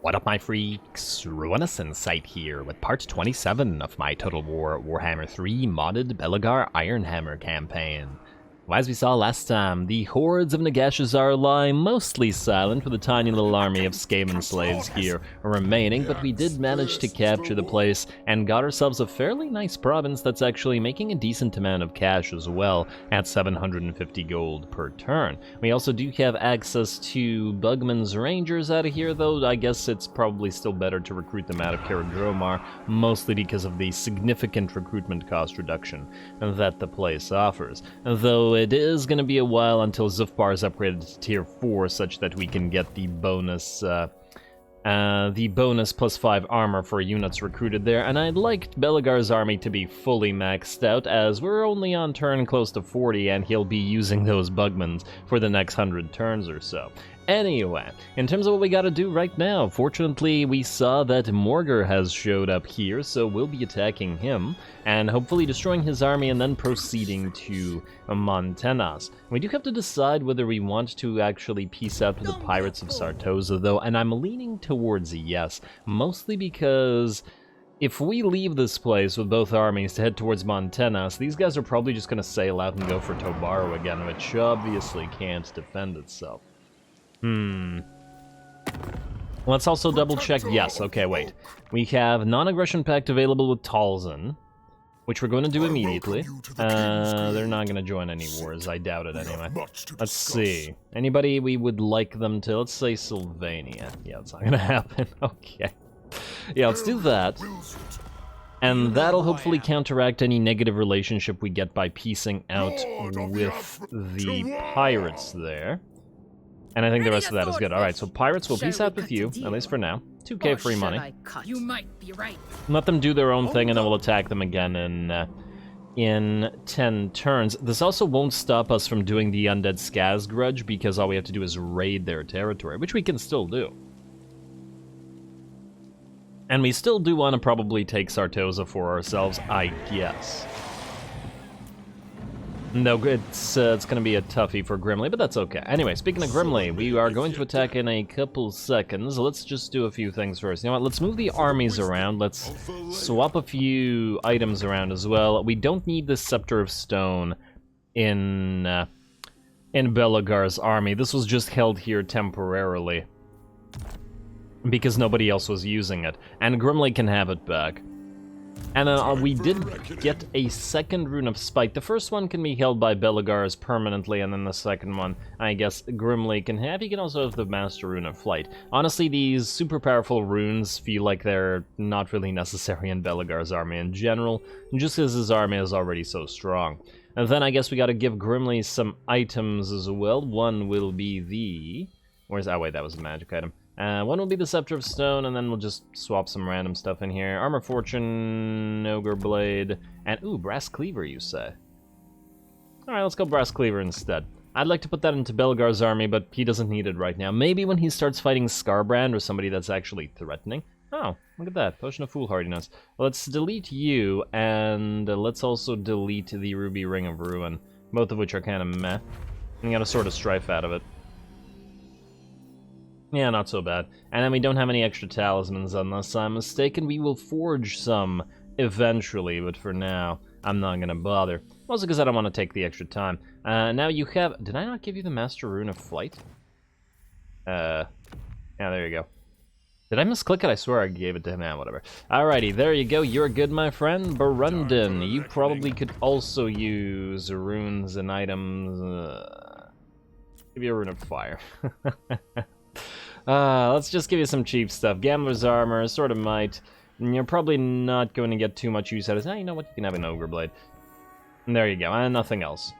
What up, my freaks? RuinouSinsight here with part 27 of my Total Warhammer 3 modded Belegar Ironhammer campaign. Well, as we saw last time, the hordes of Nagashazar lie mostly silent with a tiny little army of Skaven slaves here remaining, but we did manage to capture the place and got ourselves a fairly nice province that's actually making a decent amount of cash as well, at 750 gold per turn. We also do have access to Bugman's Rangers out of here, though I guess it's probably still better to recruit them out of Karadromar, mostly because of the significant recruitment cost reduction that the place offers. Though it is going to be a while until Zufbar is upgraded to tier 4, such that we can get the bonus +5 armor for units recruited there, and I'd like Belegar's army to be fully maxed out, as we're only on turn close to 40, and he'll be using those Bugmans for the next 100 turns or so. Anyway, in terms of what we gotta do right now, fortunately we saw that MORGHUR has showed up here, so we'll be attacking him, and hopefully destroying his army and then proceeding to Montenas. We do have to decide whether we want to actually peace out with the Pirates of Sartosa, though, and I'm leaning towards a yes, mostly because if we leave this place with both armies to head towards Montenas, these guys are probably just gonna sail out and go for Tobaru again, which obviously can't defend itself. Let's also double check. Yes, okay, wait. We have non-aggression pact available with Talzin, which we're going to do immediately. They're not going to join any wars, I doubt it anyway. Let's see. Anybody we would like them to? Let's say Sylvania. Yeah, it's not going to happen. Okay. Yeah, let's do that. And that'll hopefully counteract any negative relationship we get by piecing out with the pirates there. And I think the rest of that is good. Alright, so pirates will peace out with you, at least for now. 2k free money. You might be right. Let them do their own thing, and then we'll attack them again in 10 turns. This also won't stop us from doing the Undead Skaz grudge, because all we have to do is raid their territory, which we can still do. And we still do want to probably take Sartosa for ourselves, I guess. No, it's going to be a toughie for Grimly, but that's okay. Anyway, speaking of Grimly, we are going to attack in a couple seconds. Let's just do a few things first. You know what, let's move the armies around. Let's swap a few items around as well. We don't need the Scepter of Stone in Belegar's army. This was just held here temporarily, because nobody else was using it. And Grimly can have it back. And we did get a second Rune of Spite. The first one can be held by Belegar's permanently, and then the second one, I guess, Grimly can have. He can also have the Master Rune of Flight. Honestly, these super powerful runes feel like they're not really necessary in Belegar's army in general, just because his army is already so strong. And then I guess we gotta give Grimly some items as well. One will be the... Where's... Oh wait, that was a magic item. One will be the Scepter of Stone, and then we'll just swap some random stuff in here. Armor Fortune, Ogre Blade, and ooh, Brass Cleaver, you say? Alright, let's go Brass Cleaver instead. I'd like to put that into Belegar's army, but he doesn't need it right now. Maybe when he starts fighting Scarbrand or somebody that's actually threatening. Oh, look at that, Potion of Foolhardiness. Let's delete you, and let's also delete the Ruby Ring of Ruin, both of which are kind of meh. And got a Sword of Strife out of it. Yeah, not so bad. And then we don't have any extra talismans, unless I'm mistaken. We will forge some eventually, but for now, I'm not gonna bother. Also because I don't want to take the extra time. Now you have... Did I not give you the Master Rune of Flight? Yeah, there you go. Did I misclick it? I swear I gave it to him. Whatever. Alrighty, there you go. You're good, my friend. Barundin, you probably could also use runes and items. Give you a Rune of Fire. Let's just give you some cheap stuff. Gambler's Armor, Sword of Might. You're probably not going to get too much use out of it. You know what? You can have an Ogre Blade. And there you go, and nothing else.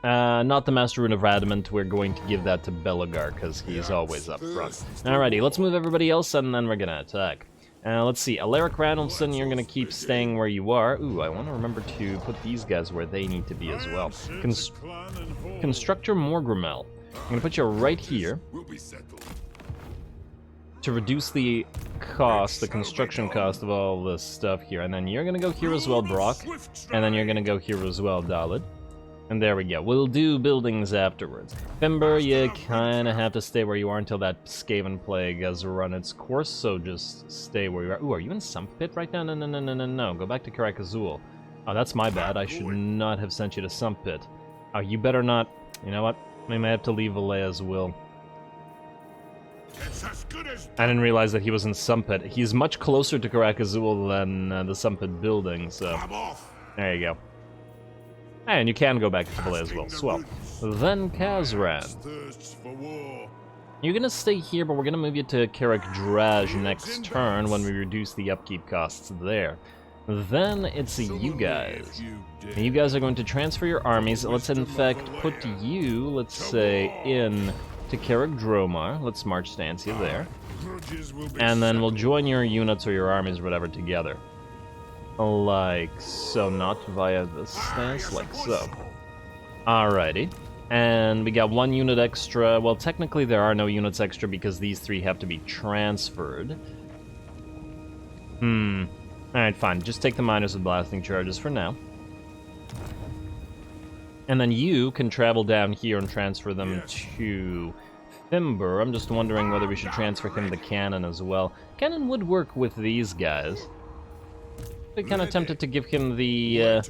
Not the Master Rune of Adamant. We're going to give that to Belegar, because he's always up front. Alrighty, let's move everybody else, and then we're going to attack. Let's see, Alaric Ranulfson, you're going to keep staying where you are. Ooh, I want to remember to put these guys where they need to be as well. Constructor Morgrimel. I'm going to put you right here to reduce the cost, the construction cost of all this stuff here. And then you're going to go here as well, Brock. And then you're going to go here as well, Dalit. And there we go. We'll do buildings afterwards. Fimber, you kind of have to stay where you are until that Skaven Plague has run its course, so just stay where you are. Ooh, are you in Sumpit right now? No. Go back to Karak Eight. Oh, that's my bad. I should not have sent you to Sumpit. Oh, you better not. You know what? We may have to leave Alea's will. I didn't realize that he was in Sumpit. He's much closer to Karak Eight than the Sumpit building, so... There you go. And you can go back to Valais as well. Swell. Then Kazran. You're gonna stay here, but we're gonna move you to Karak Draj next turn when we reduce the upkeep costs there. Then it's you guys. You guys are going to transfer your armies. Let's in fact put you, let's say, in to Karak Dromar. Let's march Stancia there. And then we'll join your units or your armies or whatever together. Like so, not via this stance, like so. Alrighty. And we got 1 unit extra. Well, technically there are no units extra because these 3 have to be transferred. Alright, fine. Just take the miners with blasting charges for now. And then you can travel down here and transfer them to Fimber. I'm just wondering whether we should transfer him the cannon as well. Cannon would work with these guys. I kind of tempted to give him the,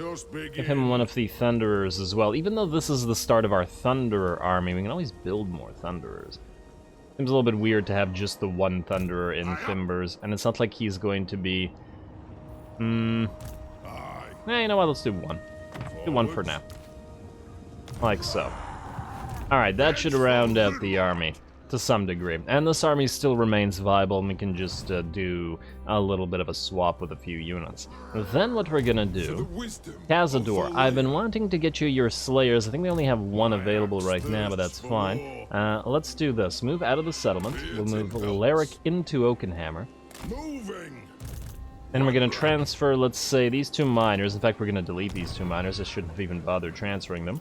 give him one of the Thunderers as well. Even though this is the start of our Thunderer army, we can always build more Thunderers. Seems a little bit weird to have just the 1 Thunderer in Fimbers, and it's not like he's going to be... you know what, let's do 1. Do 1 for now. Like so. Alright, that should round out the army. To some degree. And this army still remains viable, and we can just do a little bit of a swap with a few units. Then what we're gonna do... Cazador, I've been wanting to get you your Slayers. I think we only have 1 available right now, but that's fine. Let's do this. Move out of the settlement. We'll move Laric into Oakenhammer. And we're gonna transfer, let's say, these 2 miners. In fact, we're gonna delete these 2 miners. I shouldn't have even bothered transferring them.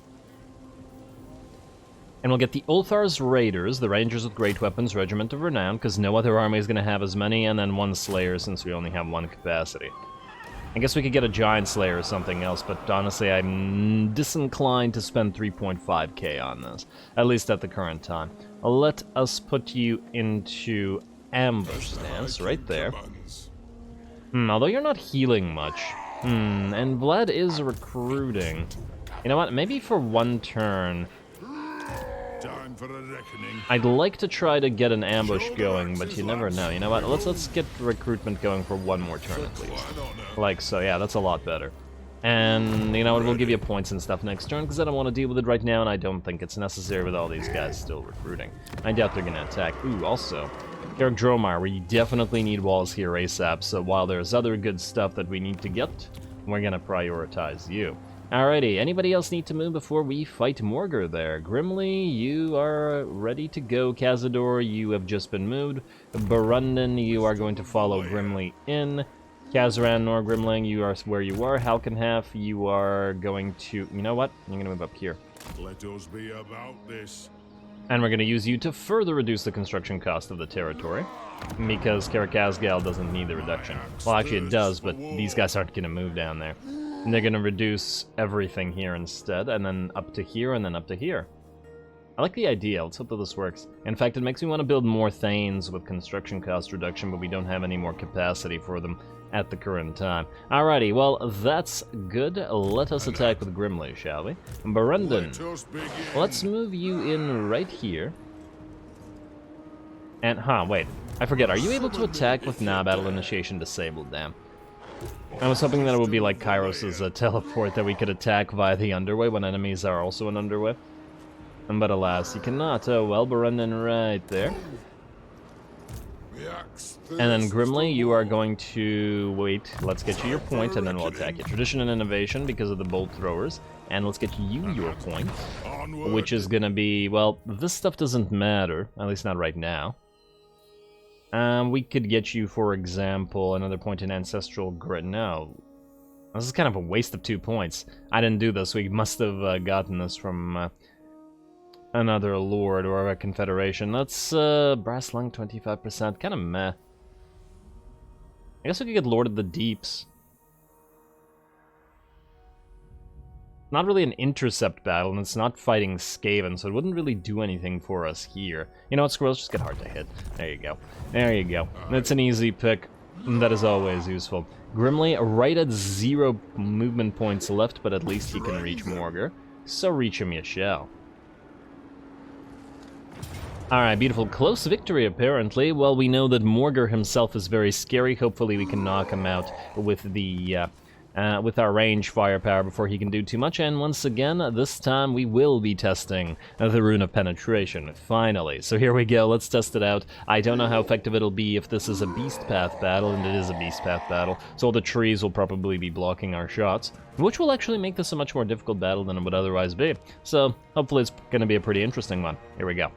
And we'll get the Ulthar's Raiders, the Rangers with Great Weapons, Regiment of Renown, because no other army is going to have as many, and then 1 Slayer since we only have 1 capacity. I guess we could get a Giant Slayer or something else, but honestly I'm disinclined to spend 3.5k on this, at least at the current time. Let us put you into Ambush stance, right there. Although you're not healing much. And Vlad is recruiting. You know what, maybe for 1 turn... I'd like to try to get an ambush going, but you never know. You know what? Let's get recruitment going for 1 more turn at least. Like so, yeah, that's a lot better. And you know what? We'll give you points and stuff next turn because I don't want to deal with it right now, and I don't think it's necessary with all these guys still recruiting. I doubt they're gonna attack. Ooh, also, Karak Dromar, we definitely need walls here ASAP. So while there's other good stuff that we need to get, we're gonna prioritize you. Alrighty, anybody else need to move before we fight Morghur there? Grimly, you are ready to go. Cazador, you have just been moved. Barundan, you are going to follow Grimly in. Kazran nor Grimling, you are where you are. Halkenhalf, you are going to... You know what? I'm going to move up here. Let us be about this. And we're going to use you to further reduce the construction cost of the territory. Because Karak Azgal doesn't need the reduction. Well, actually it does, but these guys aren't going to move down there. And they're going to reduce everything here instead, and then up to here, and then up to here. I like the idea. Let's hope that this works. In fact, it makes me want to build more Thanes with construction cost reduction, but we don't have any more capacity for them at the current time. Alrighty, well, that's good. Let us attack with Grimly, shall we? Barundan, let's move you in right here. And, wait. I forget, are you able to attack with battle initiation disabled? Damn. I was hoping that it would be like Kairos' teleport, that we could attack via the underway when enemies are also an underway. But alas, you cannot. Oh well, Barundan right there. And then Grimly, you are going to... Wait, let's get you your point, and then we'll attack you. Tradition and Innovation because of the Bolt Throwers. And let's get you your point, which is gonna be... Well, this stuff doesn't matter, at least not right now. We could get you, for example, another point in Ancestral Grit. No. This is kind of a waste of 2 points. I didn't do this. We must have gotten this from another Lord or a Confederation. Let's, Brass Lung 25%. Kind of meh. I guess we could get Lord of the Deeps. not really an intercept battle, and it's not fighting Skaven, so it wouldn't really do anything for us here. You know what, Squirrels just get hard to hit. There you go. There you go. That's an easy pick. That is always useful. Grimly, right at 0 movement points left, but at least he can reach Morghur. So reach him you shall. Alright, beautiful. Close victory, apparently. Well, we know that Morghur himself is very scary. Hopefully we can knock him out with the... with our range firepower before he can do too much, and once again, this time we will be testing the Rune of Penetration, finally. So here we go, let's test it out. I don't know how effective it'll be if this is a Beast Path battle, and it is a Beast Path battle, so all the trees will probably be blocking our shots, which will actually make this a much more difficult battle than it would otherwise be. So, hopefully it's going to be a pretty interesting one. Here we go.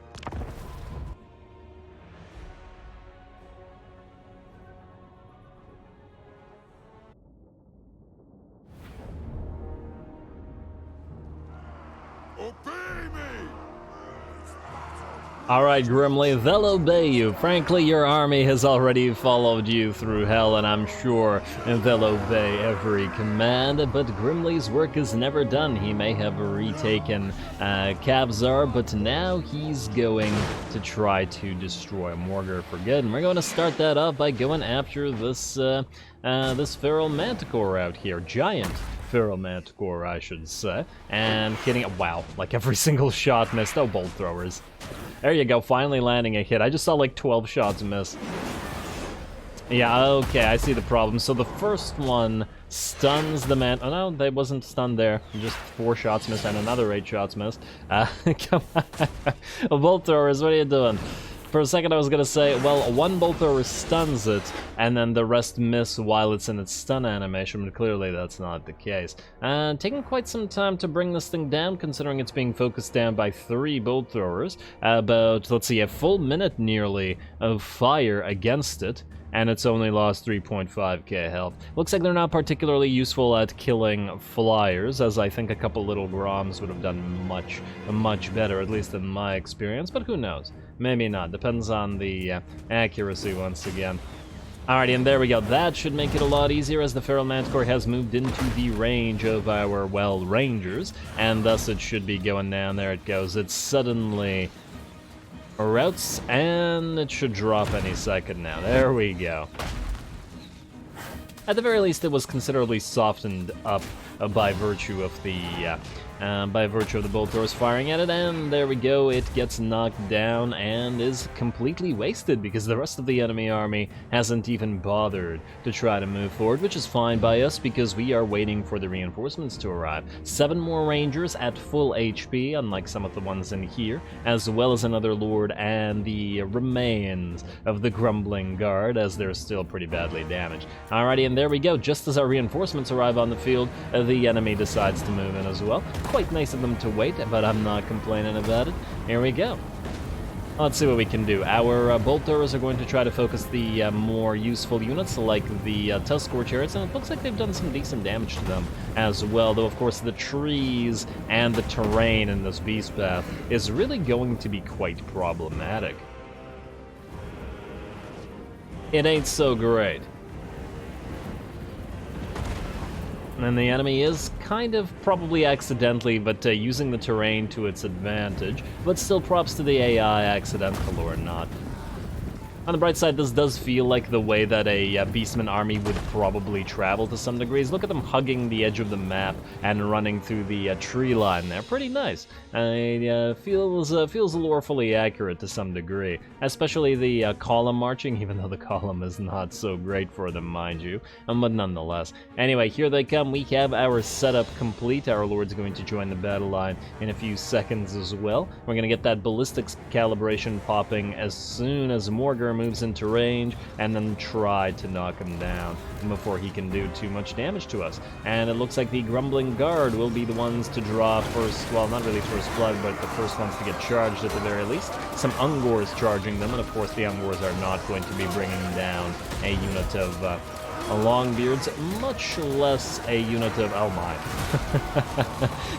Alright, Grimly, they'll obey you. Frankly, your army has already followed you through hell, and I'm sure they'll obey every command, but Grimly's work is never done. He may have retaken Kavzar, but now he's going to try to destroy Morghur for good, and we're going to start that off by going after this, this Feral Manticore out here. Giant Feral Manticore, I should say, and hitting it. Wow, like every single shot missed. Oh, bolt throwers. There you go, finally landing a hit. I just saw like 12 shots miss. Yeah, okay, I see the problem. So the first one stuns the man. Oh no, they wasn't stunned there. Just 4 shots missed and another 8 shots missed. Come on. Bolt throwers, what are you doing? For a second I was gonna say, well, one bolt thrower stuns it, and then the rest miss while it's in its stun animation, but clearly that's not the case. Taking quite some time to bring this thing down, considering it's being focused down by 3 bolt throwers. About, let's see, a full minute nearly of fire against it, and it's only lost 3.5k health. Looks like they're not particularly useful at killing flyers, as I think a couple little Groms would have done much better, at least in my experience, but who knows? Maybe not, depends on the accuracy once again. Alrighty, and there we go. That should make it a lot easier as the Feral Manticore has moved into the range of our, well, Rangers, and thus it should be going down. There it goes. It suddenly routes, and it should drop any second now. There we go. At the very least, it was considerably softened up by virtue of the bolt throwers firing at it, and there we go, it gets knocked down and is completely wasted because the rest of the enemy army hasn't even bothered to try to move forward, which is fine by us because we are waiting for the reinforcements to arrive. 7 more Rangers at full HP, unlike some of the ones in here, as well as another Lord and the remains of the Grumbling Guard, as they're still pretty badly damaged. Alrighty, and there we go, just as our reinforcements arrive on the field, the enemy decides to move in as well. Quite nice of them to wait, but I'm not complaining about it. Here we go. Let's see what we can do. Our bolt throwers are going to try to focus the more useful units, like the Tuskor Chariots, and it looks like they've done some decent damage to them as well, though of course the trees and the terrain in this Beast Path is really going to be quite problematic. It ain't so great. And the enemy is kind of probably accidentally, but using the terrain to its advantage. But still props to the AI, accidental or not. On the bright side, this does feel like the way that a Beastman army would probably travel to some degrees. Look at them hugging the edge of the map and running through the tree line there. Pretty nice. It feels lorefully accurate to some degree. Especially the column marching, even though the column is not so great for them, mind you. But nonetheless. Anyway, here they come. We have our setup complete. Our Lord's going to join the battle line in a few seconds as well. We're going to get that ballistics calibration popping as soon as Morghur moves into range, and then try to knock him down before he can do too much damage to us. And it looks like the Grumbling Guard will be the ones to draw first, well, not really first blood, but the first ones to get charged at the very least. Some Ungors charging them, and of course the Ungors are not going to be bringing down a unit of Longbeards, much less a unit of... oh my.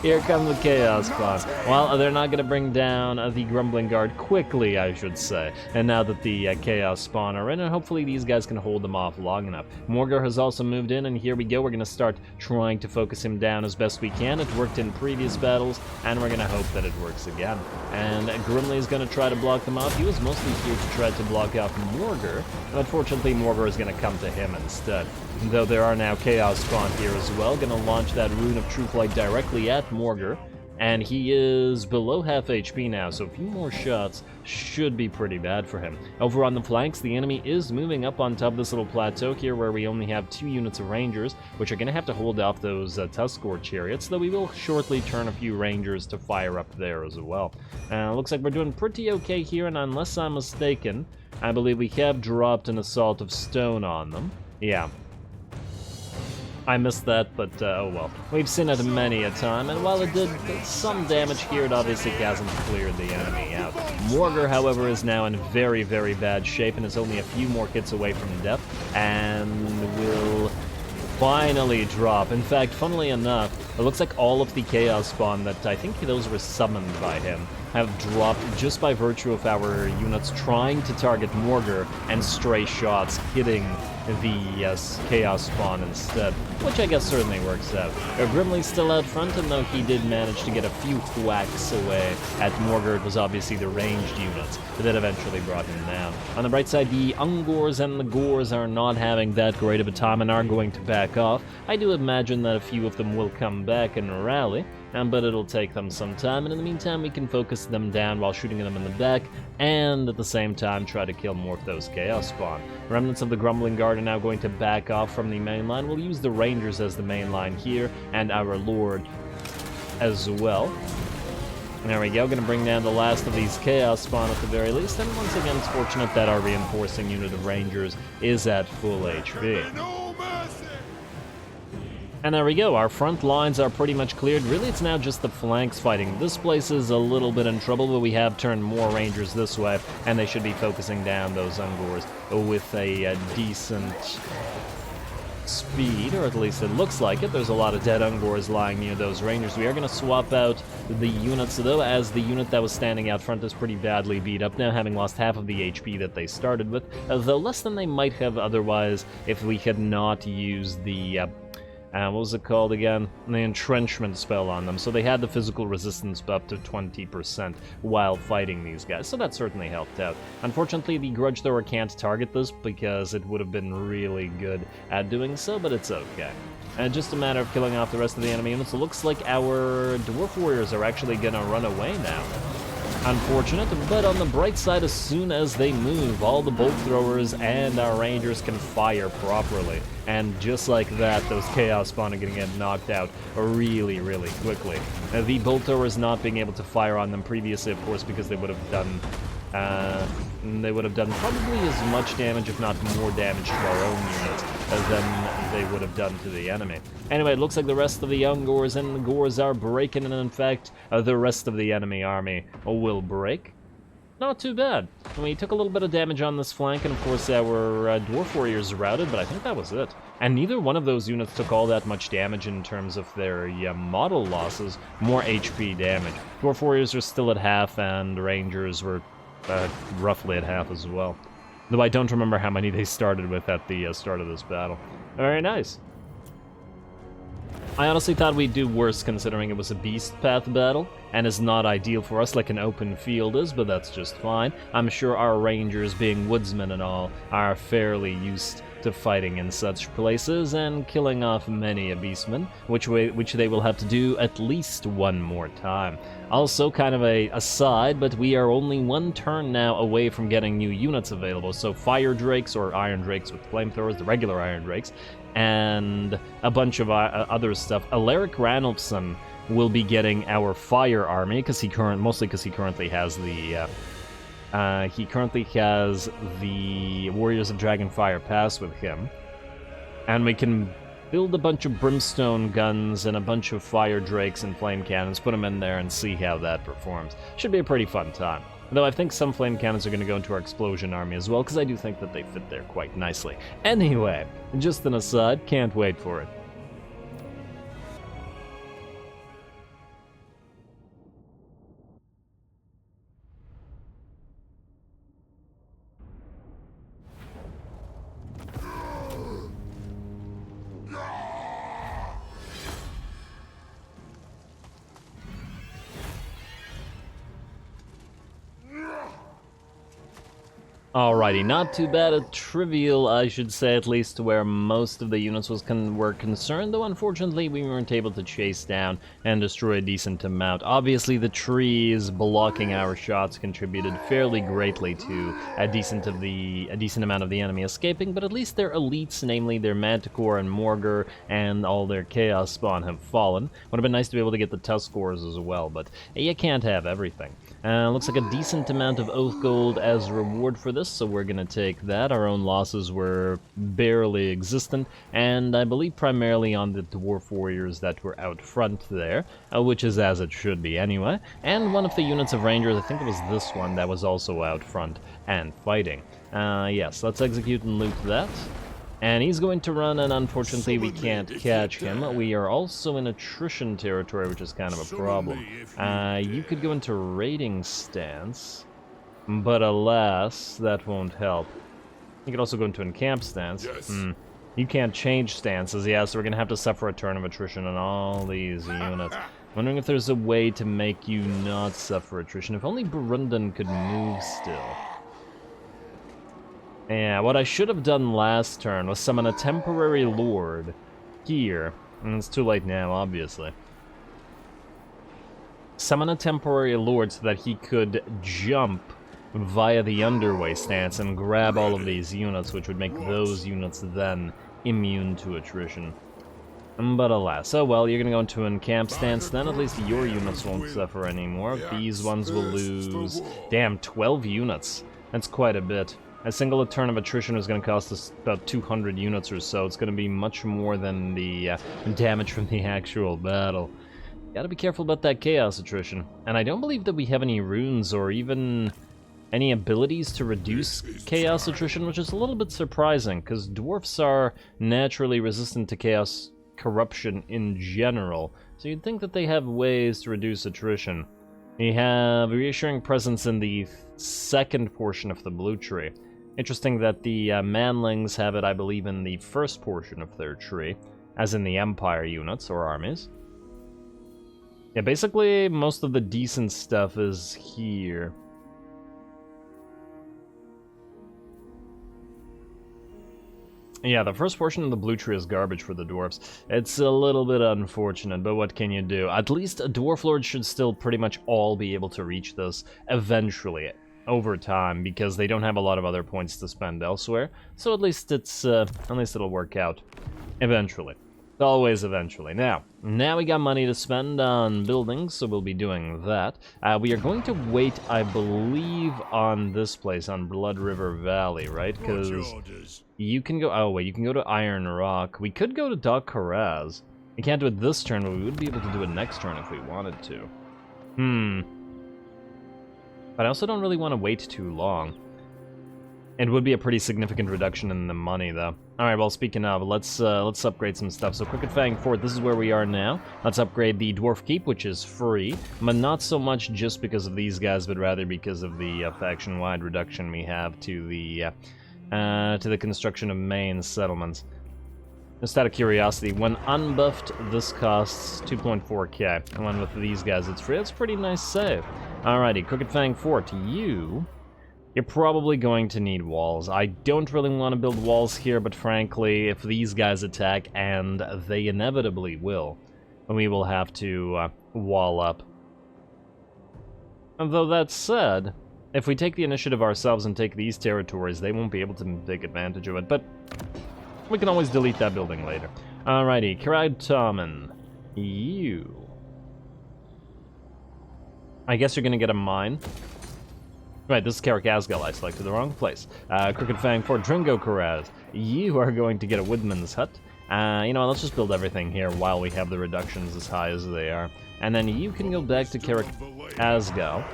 Here comes the Chaos Spawn. Well, they're not going to bring down the Grumbling Guard quickly, I should say. And now that the Chaos Spawn are in, and hopefully these guys can hold them off long enough. Morghur has also moved in, and here we go. We're going to start trying to focus him down as best we can. It worked in previous battles, and we're going to hope that it works again. And Grimly is going to try to block them off. He was mostly here to try to block off Morghur, and unfortunately Morghur is going to come to him instead. Though there are now Chaos Spawn here as well, going to launch that Rune of Truth Light directly at Morghur, and he is below half HP now, so a few more shots should be pretty bad for him. Over on the flanks, the enemy is moving up on top of this little plateau here where we only have 2 units of Rangers, which are going to have to hold off those Tuskor chariots, though we will shortly turn a few Rangers to fire up there as well. Looks like we're doing pretty okay here, and unless I'm mistaken, I believe we have dropped an Assault of Stone on them. Yeah. I missed that, but oh well. We've seen it many a time, and while it did some damage here, it obviously hasn't cleared the enemy out. Morghur, however, is now in very, very bad shape and is only a few more hits away from death, and will finally drop. In fact, funnily enough, it looks like all of the Chaos Spawn that I think those were summoned by him have dropped just by virtue of our units trying to target Morghur and stray shots hitting the Chaos Spawn instead, which I guess certainly works out. Grimly's still out front, and though he did manage to get a few whacks away at Morghur, it was obviously the ranged units that eventually brought him down. On the bright side, the Ungors and the Gors are not having that great of a time and are going to back off. I do imagine that a few of them will come back and rally, but it'll take them some time, and in the meantime we can focus them down while shooting them in the back, and at the same time try to kill more of those Chaos Spawn. Remnants of the Grumbling Guard are now going to back off from the main line. We'll use the Rangers as the main line here, and our Lord as well. There we go, gonna bring down the last of these Chaos Spawn at the very least, and once again it's fortunate that our reinforcing unit of Rangers is at full HP. And there we go, our front lines are pretty much cleared. Really, it's now just the flanks fighting. This place is a little bit in trouble, but we have turned more Rangers this way, and they should be focusing down those Ungors with a decent speed, or at least it looks like it. There's a lot of dead Ungors lying near those Rangers. We are going to swap out the units, though, as the unit that was standing out front is pretty badly beat up now, having lost half of the HP that they started with, though less than they might have otherwise if we had not used the what was it called again? The entrenchment spell on them. So they had the physical resistance up to 20% while fighting these guys, so that certainly helped out. Unfortunately, the Grudge Thrower can't target this because it would have been really good at doing so, but it's okay. And just a matter of killing off the rest of the enemy units. It looks like our Dwarf Warriors are actually gonna run away now. Unfortunate, but on the bright side, as soon as they move, all the bolt throwers and our Rangers can fire properly. And just like that, those Chaos Spawn are going to get knocked out really, really quickly. The bolt throwers not being able to fire on them previously, of course, because they would have done probably as much damage, if not more damage, to our own units than they would have done to the enemy. Anyway, it looks like the rest of the Ungors and the Gors are breaking, and in fact, the rest of the enemy army will break. Not too bad. We took a little bit of damage on this flank, and of course our Dwarf Warriors routed, but I think that was it. And neither one of those units took all that much damage in terms of their model losses, more HP damage. Dwarf Warriors are still at half, and Rangers were roughly at half as well. Though I don't remember how many they started with at the start of this battle. Very nice. I honestly thought we'd do worse considering it was a beast path battle, and is not ideal for us like an open field is, but that's just fine. I'm sure our Rangers, being woodsmen and all, are fairly used to fighting in such places and killing off many a beastman, which they will have to do at least one more time. Also, kind of a aside, but we are only one turn now away from getting new units available, so Fire Drakes, or Iron Drakes with flamethrowers, the regular Iron Drakes, and a bunch of other stuff. Alaric Ranulfson will be getting our Fire Army, mostly because he currently has the Warriors of Dragonfire Pass with him, and we can build a bunch of brimstone guns and a bunch of fire drakes and flame cannons, put them in there and see how that performs. Should be a pretty fun time. Though I think some flame cannons are going to go into our explosion army as well, because I do think that they fit there quite nicely. Anyway, just an aside, can't wait for it. Alrighty, not too bad, a trivial, I should say, at least where most of the units were concerned, though unfortunately we weren't able to chase down and destroy a decent amount. Obviously the trees blocking our shots contributed fairly greatly to a decent amount of the enemy escaping, but at least their elites, namely their Manticore and Morghur and all their Chaos Spawn, have fallen. Would have been nice to be able to get the Tuskors as well, but you can't have everything. Looks like a decent amount of Oath Gold as reward for this, so we're gonna take that. Our own losses were barely existent, and I believe primarily on the Dwarf Warriors that were out front there, which is as it should be anyway, and one of the units of Rangers, I think it was this one, that was also out front and fighting. Yes, let's execute and loot that. And he's going to run, and unfortunately we can't catch him. We are also in attrition territory, which is kind of a problem. You could go into raiding stance, but alas, that won't help. You could also go into encamp stance. You can't change stances, yeah, so we're going to have to suffer a turn of attrition on all these units. Wondering if there's a way to make you not suffer attrition. If only Burundan could move still. Yeah, what I should have done last turn was summon a temporary lord here. And it's too late now, obviously. Summon a temporary lord so that he could jump via the underway stance and grab all of these units, which would make those units then immune to attrition. But alas, oh well, you're gonna go into an encamp stance, then at least your units won't suffer anymore. These ones will lose, damn, 12 units. That's quite a bit. A single turn of attrition is going to cost us about 200 units or so. It's going to be much more than the damage from the actual battle. Gotta be careful about that chaos attrition. And I don't believe that we have any runes or even any abilities to reduce chaos attrition, which is a little bit surprising, because dwarfs are naturally resistant to chaos corruption in general. So you'd think that they have ways to reduce attrition. We have Reassuring Presence in the second portion of the blue tree. Interesting that the manlings have it, I believe, in the first portion of their tree, as in the Empire units or armies. Yeah, basically, most of the decent stuff is here. Yeah, the first portion of the blue tree is garbage for the dwarves. It's a little bit unfortunate, but what can you do? At least dwarf lords should still pretty much all be able to reach this eventually, over time, because they don't have a lot of other points to spend elsewhere. So at least it'll work out eventually. Always eventually. Now we got money to spend on buildings, so we'll be doing that. We are going to wait, I believe, on this place, on Blood River Valley, right? Because you can go... Oh, wait, you can go to Iron Rock. We could go to Dock Haraz. We can't do it this turn, but we would be able to do it next turn if we wanted to. But I also don't really want to wait too long. It would be a pretty significant reduction in the money, though. Alright, well, speaking of, let's upgrade some stuff. So, Crooked Fang Fort, this is where we are now. Let's upgrade the Dwarf Keep, which is free, but not so much just because of these guys, but rather because of the faction-wide reduction we have to the construction of main settlements. Just out of curiosity, when unbuffed, this costs 2.4k. And when with these guys, it's free. That's a pretty nice save. Alrighty, Crooked Fang Fort, you're probably going to need walls. I don't really want to build walls here, but frankly, if these guys attack, and they inevitably will, we will have to wall up. Although that said, if we take the initiative ourselves and take these territories, they won't be able to take advantage of it, but we can always delete that building later. Alrighty, Karad I guess you're gonna get a mine. Right, this is Karak Asgal. I selected the wrong place. Crooked Fang Fort, Dringo Karaz. You are going to get a woodman's hut. You know what, let's just build everything here while we have the reductions as high as they are. And then you can go back to Karak Asgal.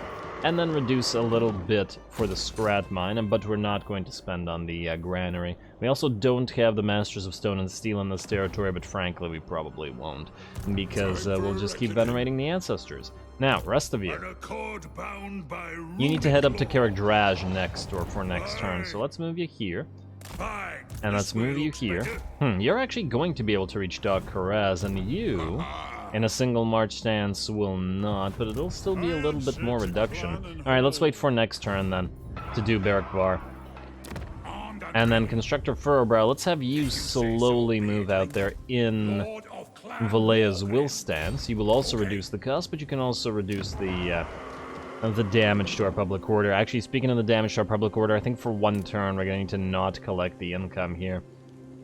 and then reduce a little bit for the Scrat Mine, but we're not going to spend on the Granary. We also don't have the Masters of Stone and Steel in this territory, but frankly we probably won't, because we'll just keep venerating the ancestors. Now, rest of you, you need to head up to Karak Eight next, or for next turn, so let's move you here. And let's move you here. You're actually going to be able to reach Dog Karaz, and you, in a single march stance, will not, but it'll still be a little bit more reduction. Alright, let's wait for next turn then, to do Barak-Var. And then Constructor Furrowbrow, let's have you slowly move out there in Valea's Will stance. You will also reduce the cost, but you can also reduce the damage to our public order. Actually, speaking of the damage to our public order, I think for one turn we're going to not collect the income here.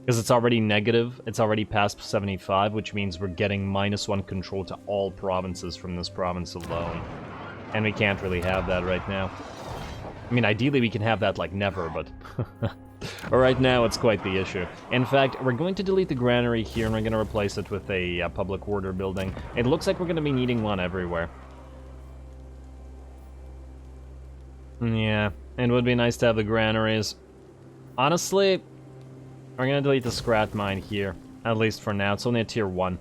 Because it's already negative, it's already past 75, which means we're getting -1 control to all provinces from this province alone. And we can't really have that right now. I mean, ideally we can have that like never, but right now it's quite the issue. In fact, we're going to delete the granary here and we're going to replace it with a public order building. It looks like we're going to be needing one everywhere. Yeah, it would be nice to have the granaries. Honestly, we're gonna delete the Scrat Mine here, at least for now. It's only a tier 1,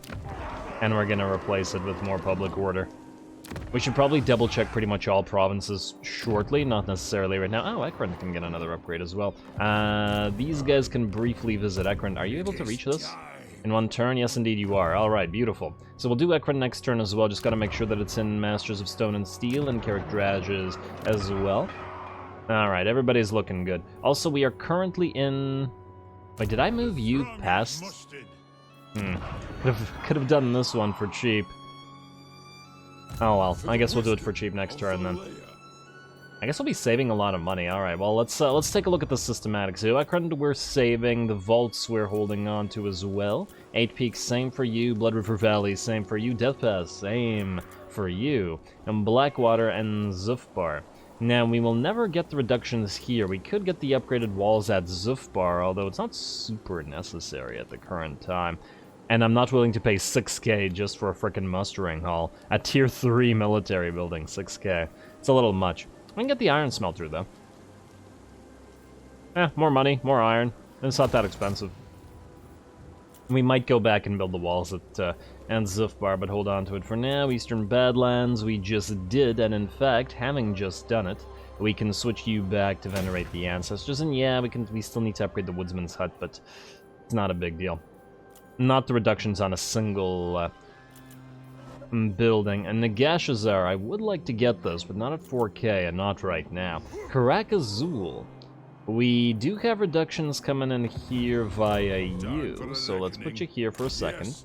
and we're gonna replace it with more public order. We should probably double check pretty much all provinces shortly, not necessarily right now. Oh, Angrund can get another upgrade as well. These guys can briefly visit Angrund. Are you able to reach this in one turn? Yes, indeed you are. Alright, beautiful. So we'll do Angrund next turn as well, just gotta make sure that it's in Masters of Stone and Steel and Karak Eight as well. Alright, everybody's looking good. Also, we are currently in... Wait, did I move you past? Could have done this one for cheap. Oh well, I guess we'll do it for cheap next turn then. I guess we'll be saving a lot of money. Alright, well, let's take a look at the systematics. So, Angrund we're saving, the vaults we're holding on to as well. Eight Peaks, same for you. Blood River Valley, same for you. Death Pass, same for you. And Blackwater and Zufbar. Now, we will never get the reductions here. We could get the upgraded walls at Zufbar, although it's not super necessary at the current time. And I'm not willing to pay 6k just for a frickin' mustering hall. A tier 3 military building, 6k. It's a little much. We can get the iron smelter, though. More money, more iron. It's not that expensive. We might go back and build the walls at Zufbar, but hold on to it for now. Eastern Badlands, we just did, and in fact, having just done it, we can switch you back to venerate the ancestors. And yeah, we still need to upgrade the Woodsman's Hut, but it's not a big deal. Not the reductions on a single building. And Nagashazar, I would like to get this, but not at 4k, and not right now. Karak Azul. We do have reductions coming in here via you, so let's put you here for a second.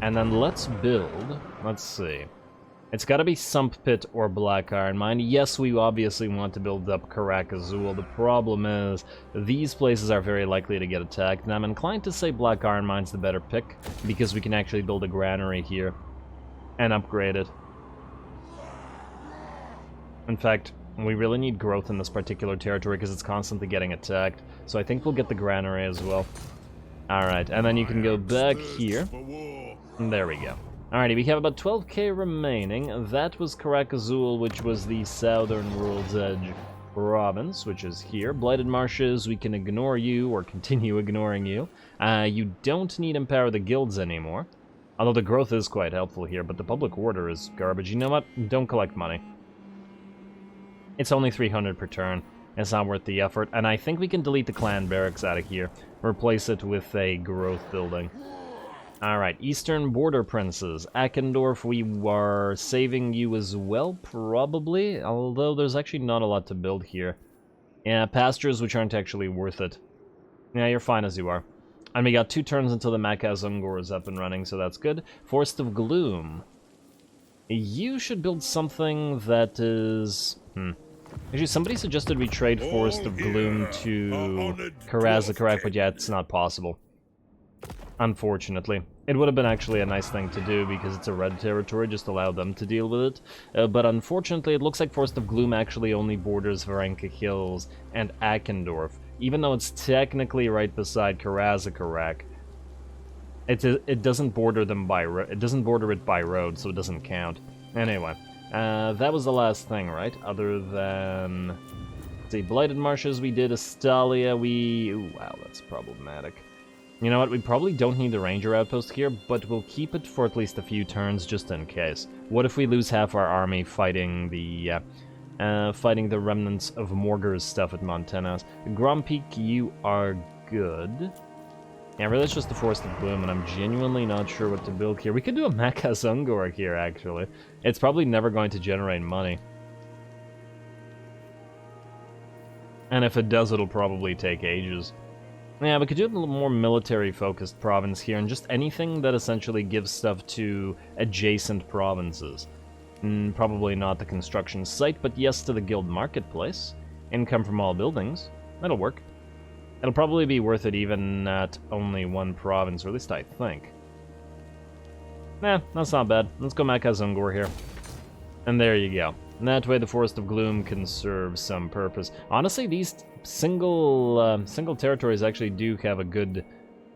And then let's build, let's see. It's gotta be Sump Pit or Black Iron Mine. Yes, we obviously want to build up Karak Azul. The problem is, these places are very likely to get attacked, and I'm inclined to say Black Iron Mine's the better pick, because we can actually build a granary here and upgrade it. In fact, we really need growth in this particular territory because it's constantly getting attacked. So I think we'll get the granary as well. Alright, and then you can go back here. There we go. Alrighty, we have about 12k remaining. That was Karak Azul, which was the Southern World's Edge province, which is here. Blighted Marshes, we can ignore you, or continue ignoring you. You don't need Empower the Guilds anymore. Although the growth is quite helpful here, but the public order is garbage. You know what? Don't collect money. It's only 300 per turn. It's not worth the effort. And I think we can delete the clan barracks out of here. Replace it with a growth building. Alright, Eastern Border Princes. Akendorf, we are saving you as well, probably. Although there's actually not a lot to build here. Yeah, pastures which aren't actually worth it. Yeah, you're fine as you are. And we got 2 turns until the Makaz Ungor is up and running, so that's good. Forest of Gloom. You should build something that is... Actually, somebody suggested we trade Forest of Gloom to Kazakit-HA, but yeah, it's not possible. Unfortunately. It would have been actually a nice thing to do because it's a red territory, just allow them to deal with it. But unfortunately, it looks like Forest of Gloom actually only borders Varenka Hills and Akendorf, even though it's technically right beside Kazakit-HA. It doesn't border them by it doesn't border it by road, so it doesn't count. Anyway, That was the last thing, right? Other than... Let's see, Blighted Marshes, we did Astalia, Ooh, wow, that's problematic. You know what, we probably don't need the Ranger outpost here, but we'll keep it for at least a few turns, just in case. What if we lose half our army fighting the remnants of MORGHUR'S stuff at Montanas? Grompeak, you are good. Yeah, really, it's just the Forest of Gloom, and I'm genuinely not sure what to build here. We could do a Makazungor here, actually. It's probably never going to generate money. And if it does, it'll probably take ages. Yeah, we could do a little more military-focused province here, and just anything that essentially gives stuff to adjacent provinces. Probably not the construction site, but yes to the guild marketplace. Income from all buildings. That'll work. It'll probably be worth it even at only one province, or at least I think. Nah, that's not bad. Let's go Makazungor here. And there you go. And that way the Forest of Gloom can serve some purpose. Honestly, these single territories actually do have a good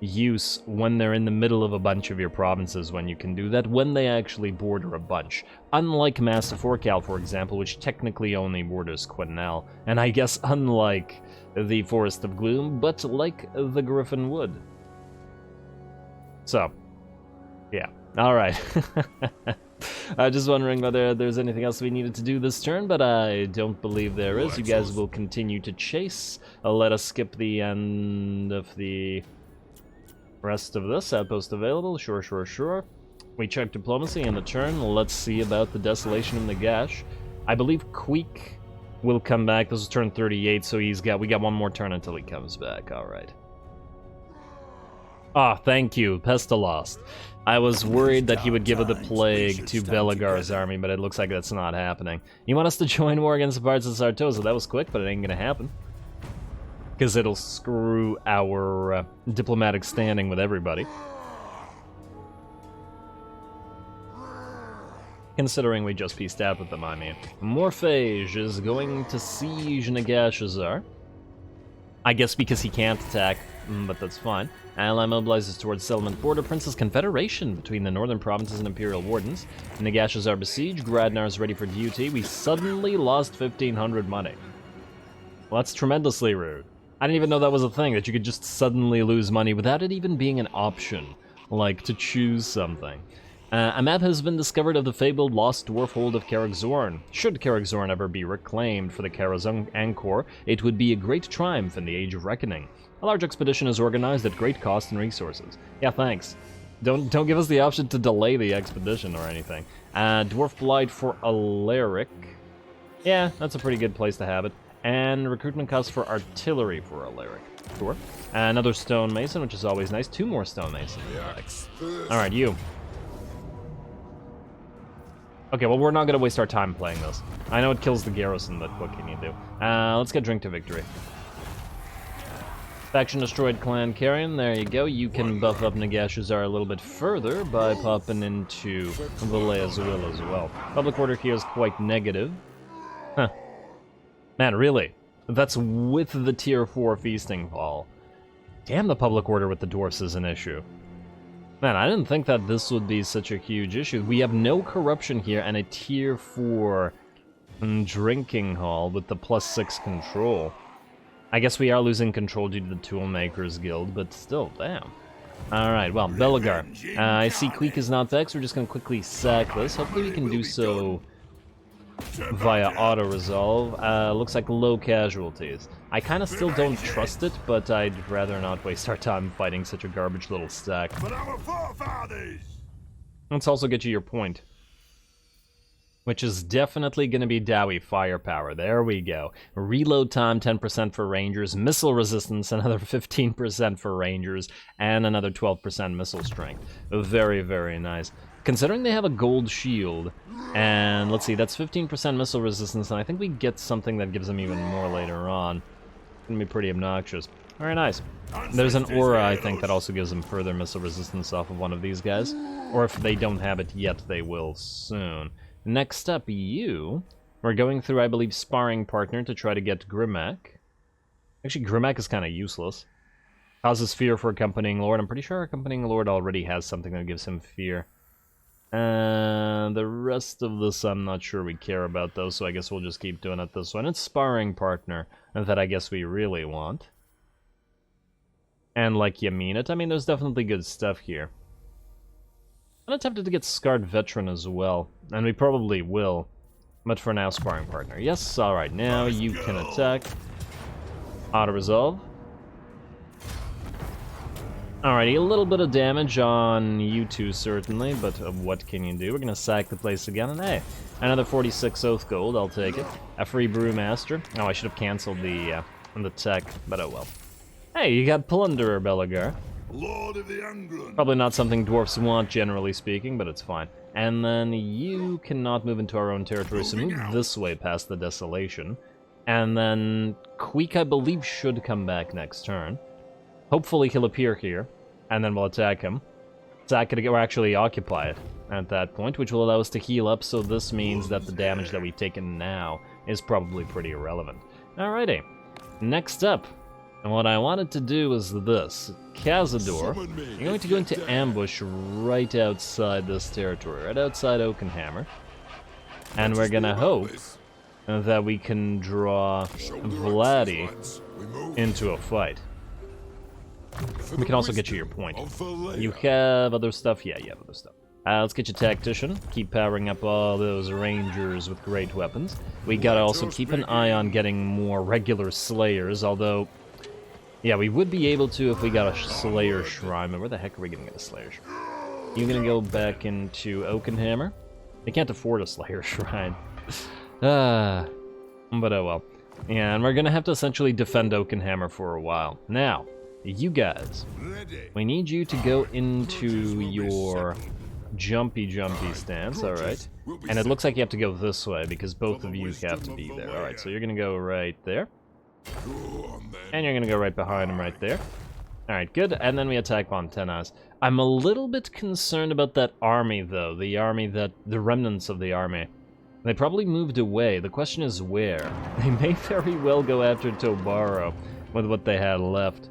use when they're in the middle of a bunch of your provinces, when you can do that, when they actually border a bunch. Unlike Massive Orcal, for example, which technically only borders Quinnell. And I guess unlike the Forest of Gloom, but like the Griffin Wood. So, yeah. Alright. I'm just wondering whether there's anything else we needed to do this turn, but I don't believe there is. You guys will continue to chase. Let us skip the end of the rest of this. Outpost available. Sure, sure, sure. We check diplomacy in the turn. Let's see about the Desolation and the Gash. I believe Queek will come back. This is turn 38, so we got one more turn until he comes back. Alright. Ah, thank you, Pestilost. I was worried that he would give the plague to Belegar's army, but it looks like that's not happening. You want us to join war against the Bards of Sartosa? That was quick, but it ain't gonna happen. Because it'll screw our diplomatic standing with everybody. Considering we just pieced out with them, I mean. Morphage is going to siege Nagashazar. I guess because he can't attack, but that's fine. Ally mobilizes towards settlement border. Princess Confederation between the northern provinces and Imperial Wardens. Nagashazar besieged. Gradnar's ready for duty. We suddenly lost 1,500 money. Well, that's tremendously rude. I didn't even know that was a thing, that you could just suddenly lose money without it even being an option. Like, to choose something. A map has been discovered of the fabled lost dwarf hold of Karak. Should Karak ever be reclaimed for the Karazung Angkor, it would be a great triumph in the Age of Reckoning. A large expedition is organized at great cost and resources. Yeah, thanks. Don't give us the option to delay the expedition or anything. Dwarf Blight for Alaric. Yeah, that's a pretty good place to have it. And recruitment costs for artillery for Alaric. Sure. Another stonemason, which is always nice. 2 more stonemasons. Alright, you. Okay, well, we're not going to waste our time playing this. I know it kills the garrison, but what can you do? Let's get Drink to Victory. Faction Destroyed Clan Carrion, there you go. You can buff up Nagashazar a little bit further by popping into Valea's Will as well. Public order here is quite negative. Huh. Man, really? That's with the Tier 4 Feasting Hall. Damn, the public order with the Dwarfs is an issue. Man, I didn't think that this would be such a huge issue. We have no corruption here and a Tier 4 drinking hall with the +6 control. I guess we are losing control due to the Toolmakers Guild, but still, damn. Alright, well, Belegar. I see Queek is not back, so we're just going to quickly sack this. Hopefully we can do so via auto-resolve. Looks like low casualties. I kind of still don't trust it, but I'd rather not waste our time fighting such a garbage little stack. Let's also get you your point. Which is definitely going to be Dowie Firepower. There we go. Reload time 10% for Rangers, missile resistance another 15% for Rangers, and another 12% missile strength. Very, very nice. Considering they have a gold shield, and let's see, that's 15% missile resistance, and I think we get something that gives them even more later on. It's going to be pretty obnoxious. Very nice. There's an aura, I think, that also gives them further missile resistance off of one of these guys. Or if they don't have it yet, they will soon. Next up, you. We're going through, I believe, Sparring Partner to try to get Grimac. Actually, Grimac is kind of useless. Causes fear for Accompanying Lord. I'm pretty sure Accompanying Lord already has something that gives him fear. And the rest of this I'm not sure we care about though, so I guess we'll just keep doing it this one. It's sparring partner, and that I guess we really want. And like you mean it, I mean there's definitely good stuff here. I'm tempted to get Scarred Veteran as well, and we probably will. But for now, sparring partner. Yes, alright, now you can attack. Auto-resolve. Alrighty, a little bit of damage on you two, certainly, but what can you do? We're gonna sack the place again, and hey, another 46 Oath Gold, I'll take it. A free Brewmaster. Oh, I should have cancelled the tech, but oh well. Hey, you got Plunderer, Belegar. Lord of the Angrund. Probably not something dwarfs want, generally speaking, but it's fine. And then you cannot move into our own territory, so move this way past the Desolation. And then Queek, I believe, should come back next turn. Hopefully he'll appear here, and then we'll attack him. Attack it, or actually occupy it at that point, which will allow us to heal up, so this means that the damage that we've taken now is probably pretty irrelevant. Alrighty, next up, and what I wanted to do is this. Cazador, you're going to go into ambush right outside this territory, right outside Oakenhammer. And we're gonna hope that we can draw Vladdy into a fight. We can also get you your point. You have other stuff? Yeah, you have other stuff. Let's get you Tactician. Keep powering up all those Rangers with great weapons. We gotta also keep an eye on getting more regular Slayers, although... yeah, we would be able to if we got a Slayer Shrine, but where the heck are we gonna get a Slayer Shrine? You're gonna go back into Oakenhammer? They can't afford a Slayer Shrine. But oh well. Yeah, and we're gonna have to essentially defend Oakenhammer for a while. Now, you guys, we need you to go into your jumpy stance, alright? And it looks like you have to go this way, because both of you have to be there. Alright, so you're gonna go right there. And you're gonna go right behind him right there. Alright, good, and then we attack Montenas. I'm a little bit concerned about that army, though. The remnants of the army. They probably moved away. The question is where. They may very well go after Tobaro with what they had left.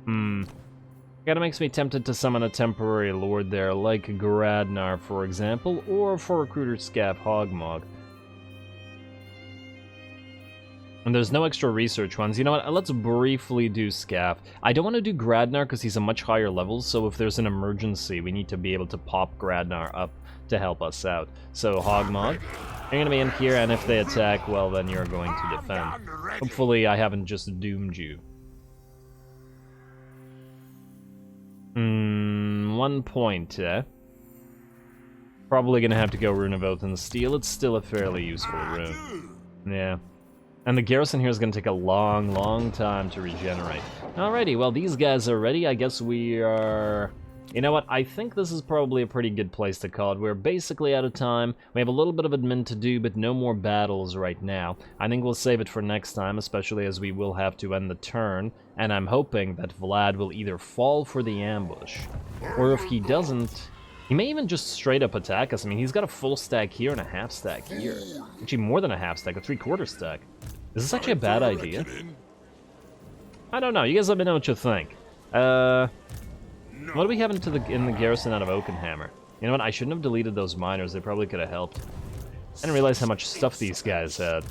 Kinda makes me tempted to summon a temporary lord there, like Gradnar, for example, or for Recruiter Scaff Hogmog. And there's no extra research ones. You know what? Let's briefly do Scaff. I don't want to do Gradnar because he's a much higher level, so if there's an emergency, we need to be able to pop Gradnar up to help us out. So, Hogmog, you're going to be in here, and if they attack, well, then you're going to defend. Hopefully, I haven't just doomed you. 1 point, eh? Probably going to have to go Rune of Oath and Steel. It's still a fairly useful rune. Yeah. And the garrison here is going to take a long time to regenerate. Alrighty, well, these guys are ready. I guess we are... You know what? I think this is probably a pretty good place to call it. We're basically out of time. We have a little bit of admin to do, but no more battles right now. I think we'll save it for next time, especially as we will have to end the turn. And I'm hoping that Vlad will either fall for the ambush, or if he doesn't... He may even just straight up attack us. I mean, he's got a full stack here and a half stack here. Actually, more than a half stack, a 3/4 stack. Is this actually a bad idea? I don't know. You guys let me know what you think. What do we have in the garrison out of Oakenhammer? You know what? I shouldn't have deleted those miners. They probably could have helped. I didn't realize how much stuff these guys had.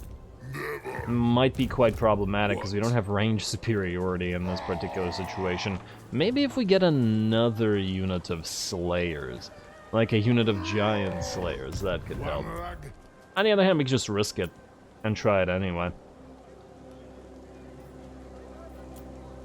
Might be quite problematic because we don't have range superiority in this particular situation. Maybe if we get another unit of Slayers, like a unit of Giant Slayers, that could help. On the other hand, we could just risk it and try it anyway.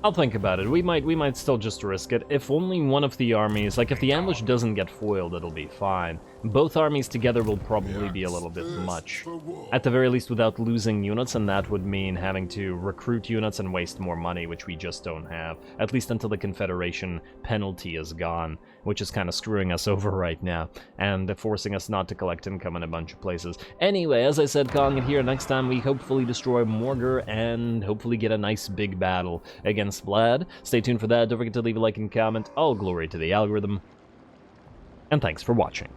I'll think about it. We might still just risk it. If only one of the armies, like if the ambush doesn't get foiled, it'll be fine. Both armies together will probably be a little bit much. At the very least without losing units, and that would mean having to recruit units and waste more money, which we just don't have. At least until the Confederation penalty is gone, which is kind of screwing us over right now, and forcing us not to collect income in a bunch of places. Anyway, as I said, calling it here. Next time we hopefully destroy Morghur and hopefully get a nice big battle against Vlad. Stay tuned for that. Don't forget to leave a like and comment. All glory to the algorithm. And thanks for watching.